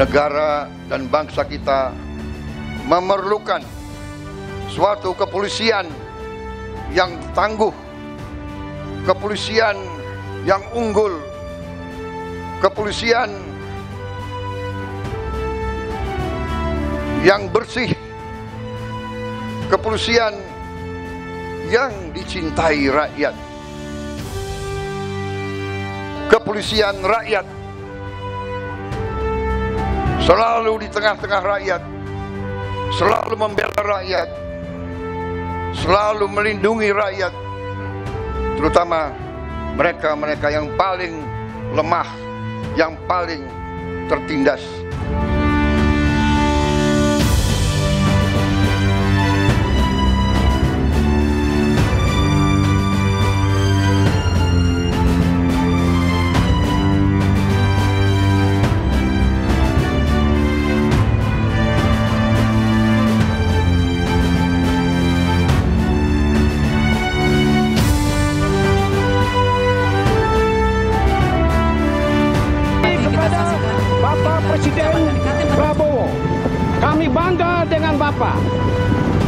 negara dan bangsa kita memerlukan suatu kepolisian yang tangguh, kepolisian yang unggul, kepolisian yang bersih, kepolisian yang dicintai rakyat, kepolisian rakyat, selalu di tengah-tengah rakyat, selalu membela rakyat, selalu melindungi rakyat, terutama mereka-mereka yang paling lemah, yang paling tertindas. Presiden Prabowo, kami bangga dengan Bapak.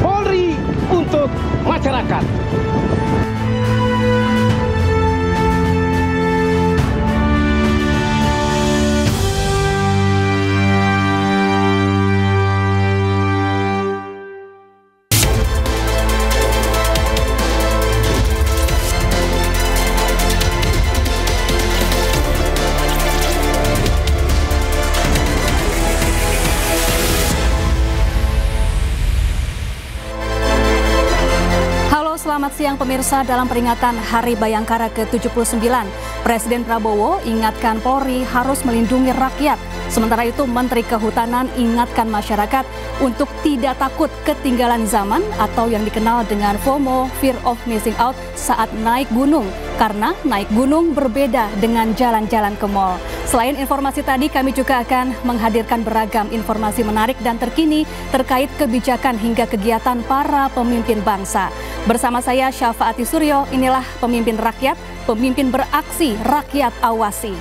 Polri untuk masyarakat. Selamat siang pemirsa, dalam peringatan Hari Bayangkara ke-79, Presiden Prabowo ingatkan Polri harus melindungi rakyat. Sementara itu Menteri Kehutanan ingatkan masyarakat untuk tidak takut ketinggalan zaman atau yang dikenal dengan FOMO, Fear of Missing Out, saat naik gunung. Karena naik gunung berbeda dengan jalan-jalan ke mall. Selain informasi tadi, kami juga akan menghadirkan beragam informasi menarik dan terkini terkait kebijakan hingga kegiatan para pemimpin bangsa. Bersama saya Syafaati Suryo, inilah Pemimpin Rakyat, pemimpin beraksi, rakyat awasi.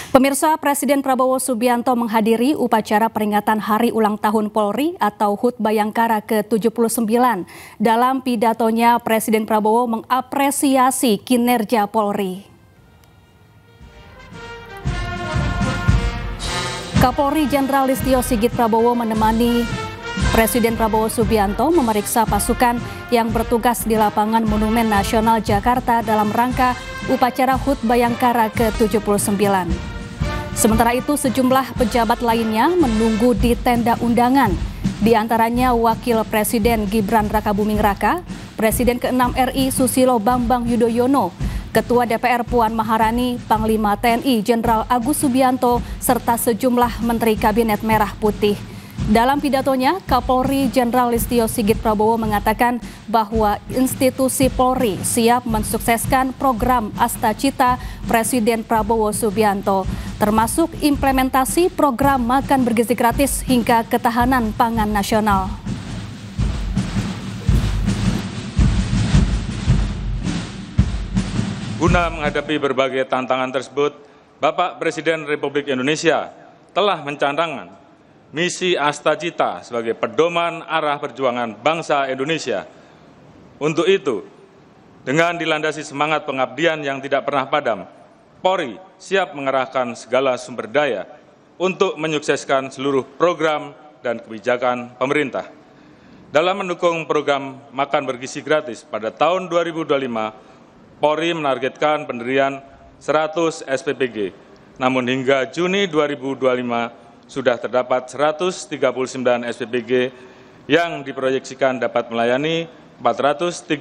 Pemirsa, Presiden Prabowo Subianto menghadiri upacara peringatan Hari Ulang Tahun Polri atau HUT Bayangkara ke-79. Dalam pidatonya, Presiden Prabowo mengapresiasi kinerja Polri. Kapolri Jenderal Listio Sigit Prabowo menemani Presiden Prabowo Subianto memeriksa pasukan yang bertugas di lapangan Monumen Nasional Jakarta dalam rangka upacara HUT Bayangkara ke-79. Sementara itu sejumlah pejabat lainnya menunggu di tenda undangan, di antaranya Wakil Presiden Gibran Rakabuming Raka, Presiden ke-6 RI Susilo Bambang Yudhoyono, Ketua DPR Puan Maharani, Panglima TNI Jenderal Agus Subianto, serta sejumlah Menteri Kabinet Merah Putih. Dalam pidatonya, Kapolri Jenderal Listio Sigit Prabowo mengatakan bahwa institusi Polri siap mensukseskan program Astacita Presiden Prabowo Subianto, termasuk implementasi program makan bergizi gratis hingga ketahanan pangan nasional. Guna menghadapi berbagai tantangan tersebut, Bapak Presiden Republik Indonesia telah mencanangkan misi Astacita sebagai pedoman arah perjuangan bangsa Indonesia. Untuk itu, dengan dilandasi semangat pengabdian yang tidak pernah padam, Polri siap mengerahkan segala sumber daya untuk menyukseskan seluruh program dan kebijakan pemerintah. Dalam mendukung program makan bergizi gratis pada tahun 2025, Polri menargetkan pendirian 100 SPBG, namun hingga Juni 2025 sudah terdapat 139 SPBG yang diproyeksikan dapat melayani 430.000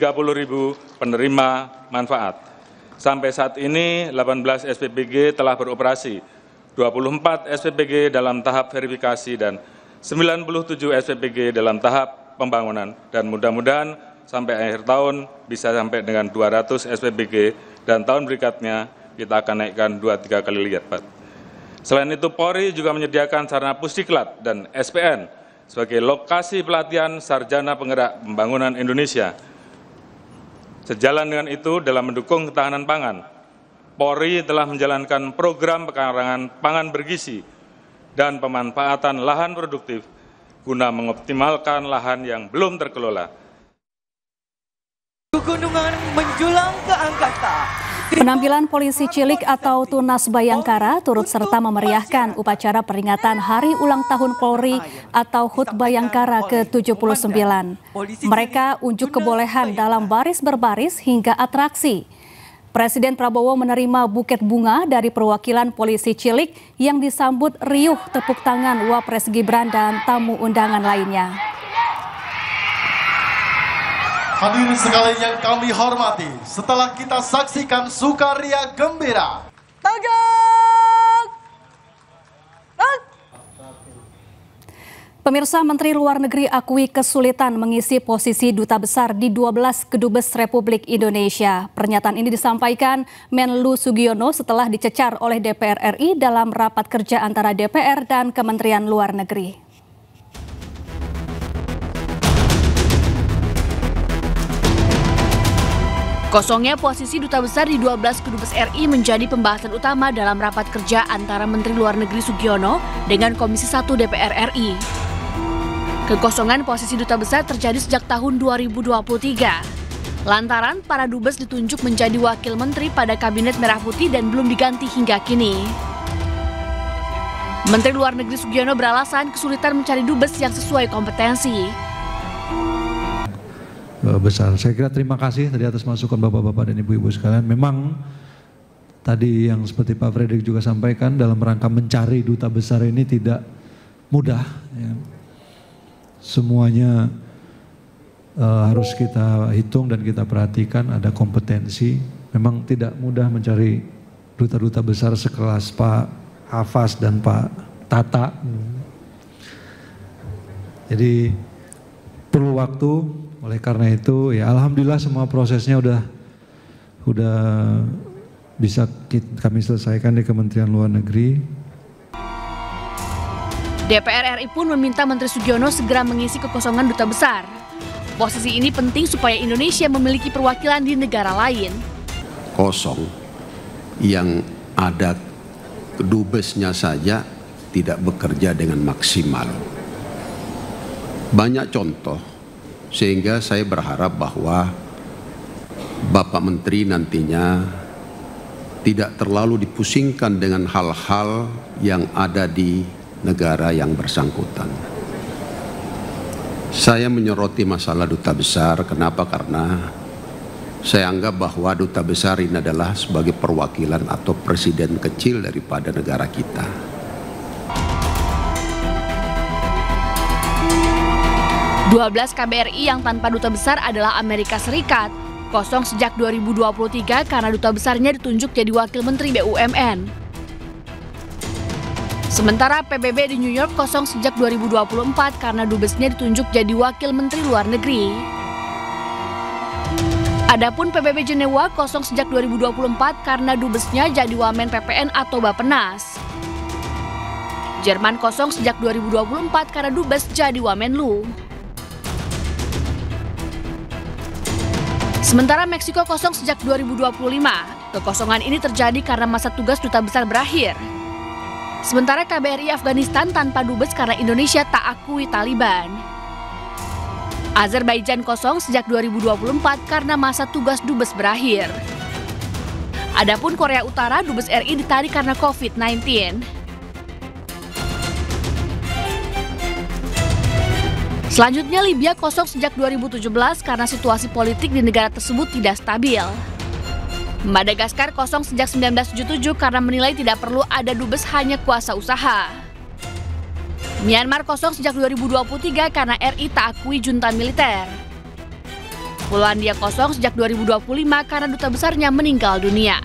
penerima manfaat. Sampai saat ini 18 SPBG telah beroperasi, 24 SPBG dalam tahap verifikasi dan 97 SPBG dalam tahap pembangunan, dan mudah-mudahan sampai akhir tahun bisa sampai dengan 200 SPBG, dan tahun berikutnya kita akan naikkan 2-3 kali lipat, Pak. Selain itu, Polri juga menyediakan sarana Pusdiklat dan SPN sebagai lokasi pelatihan sarjana penggerak pembangunan Indonesia. Sejalan dengan itu, dalam mendukung ketahanan pangan, Polri telah menjalankan program pekarangan pangan bergizi dan pemanfaatan lahan produktif guna mengoptimalkan lahan yang belum terkelola. Gunungan menjulang ke angkasa. Penampilan polisi cilik atau Tunas Bayangkara turut serta memeriahkan upacara peringatan Hari Ulang Tahun Polri atau HUT Bayangkara ke-79. Mereka unjuk kebolehan dalam baris berbaris hingga atraksi. Presiden Prabowo menerima buket bunga dari perwakilan polisi cilik yang disambut riuh tepuk tangan Wapres Gibran dan tamu undangan lainnya. Hadirin sekalian yang kami hormati, setelah kita saksikan sukaria gembira, Pemirsa, Menteri Luar Negeri akui kesulitan mengisi posisi duta besar di 12 kedubes Republik Indonesia. Pernyataan ini disampaikan Menlu Sugiono setelah dicecar oleh DPR RI dalam rapat kerja antara DPR dan Kementerian Luar Negeri. Kosongnya posisi duta besar di 12 kedubes RI menjadi pembahasan utama dalam rapat kerja antara Menteri Luar Negeri Sugiono dengan Komisi 1 DPR RI. Kekosongan posisi duta besar terjadi sejak tahun 2023. Lantaran para dubes ditunjuk menjadi wakil menteri pada Kabinet Merah Putih dan belum diganti hingga kini. Menteri Luar Negeri Sugiono beralasan kesulitan mencari dubes yang sesuai kompetensi. Besar. Saya kira terima kasih tadi atas masukan Bapak-bapak dan Ibu-ibu sekalian. Memang tadi yang seperti Pak Fredrik juga sampaikan, dalam rangka mencari duta besar ini tidak mudah. Ya. Semuanya harus kita hitung dan kita perhatikan, ada kompetensi. Memang tidak mudah mencari duta-duta besar sekelas Pak Hafaz dan Pak Tata. Jadi perlu waktu. Oleh karena itu, ya alhamdulillah semua prosesnya udah bisa kami selesaikan di Kementerian Luar Negeri. DPR RI pun meminta Menteri Sugiono segera mengisi kekosongan duta besar. Posisi ini penting supaya Indonesia memiliki perwakilan di negara lain. Kosong yang ada kedubesnya saja tidak bekerja dengan maksimal. Banyak contoh. Sehingga saya berharap bahwa Bapak Menteri nantinya tidak terlalu dipusingkan dengan hal-hal yang ada di negara yang bersangkutan. Saya menyoroti masalah duta besar, kenapa? Karena saya anggap bahwa duta besar ini adalah sebagai perwakilan atau presiden kecil daripada negara kita. 12 KBRI yang tanpa duta besar adalah Amerika Serikat, kosong sejak 2023 karena duta besarnya ditunjuk jadi wakil menteri BUMN. Sementara PBB di New York kosong sejak 2024 karena dubesnya ditunjuk jadi wakil menteri luar negeri. Adapun PBB Jenewa kosong sejak 2024 karena dubesnya jadi wamen PPN atau Bappenas. Jerman kosong sejak 2024 karena dubes jadi Wamenlu. Sementara Meksiko kosong sejak 2025. Kekosongan ini terjadi karena masa tugas duta besar berakhir. Sementara KBRI Afghanistan tanpa dubes karena Indonesia tak akui Taliban. Azerbaijan kosong sejak 2024 karena masa tugas dubes berakhir. Adapun Korea Utara, dubes RI ditarik karena COVID-19. Selanjutnya Libya kosong sejak 2017 karena situasi politik di negara tersebut tidak stabil. Madagaskar kosong sejak 1977 karena menilai tidak perlu ada dubes, hanya kuasa usaha. Myanmar kosong sejak 2023 karena RI tak akui junta militer. Polandia kosong sejak 2025 karena duta besarnya meninggal dunia.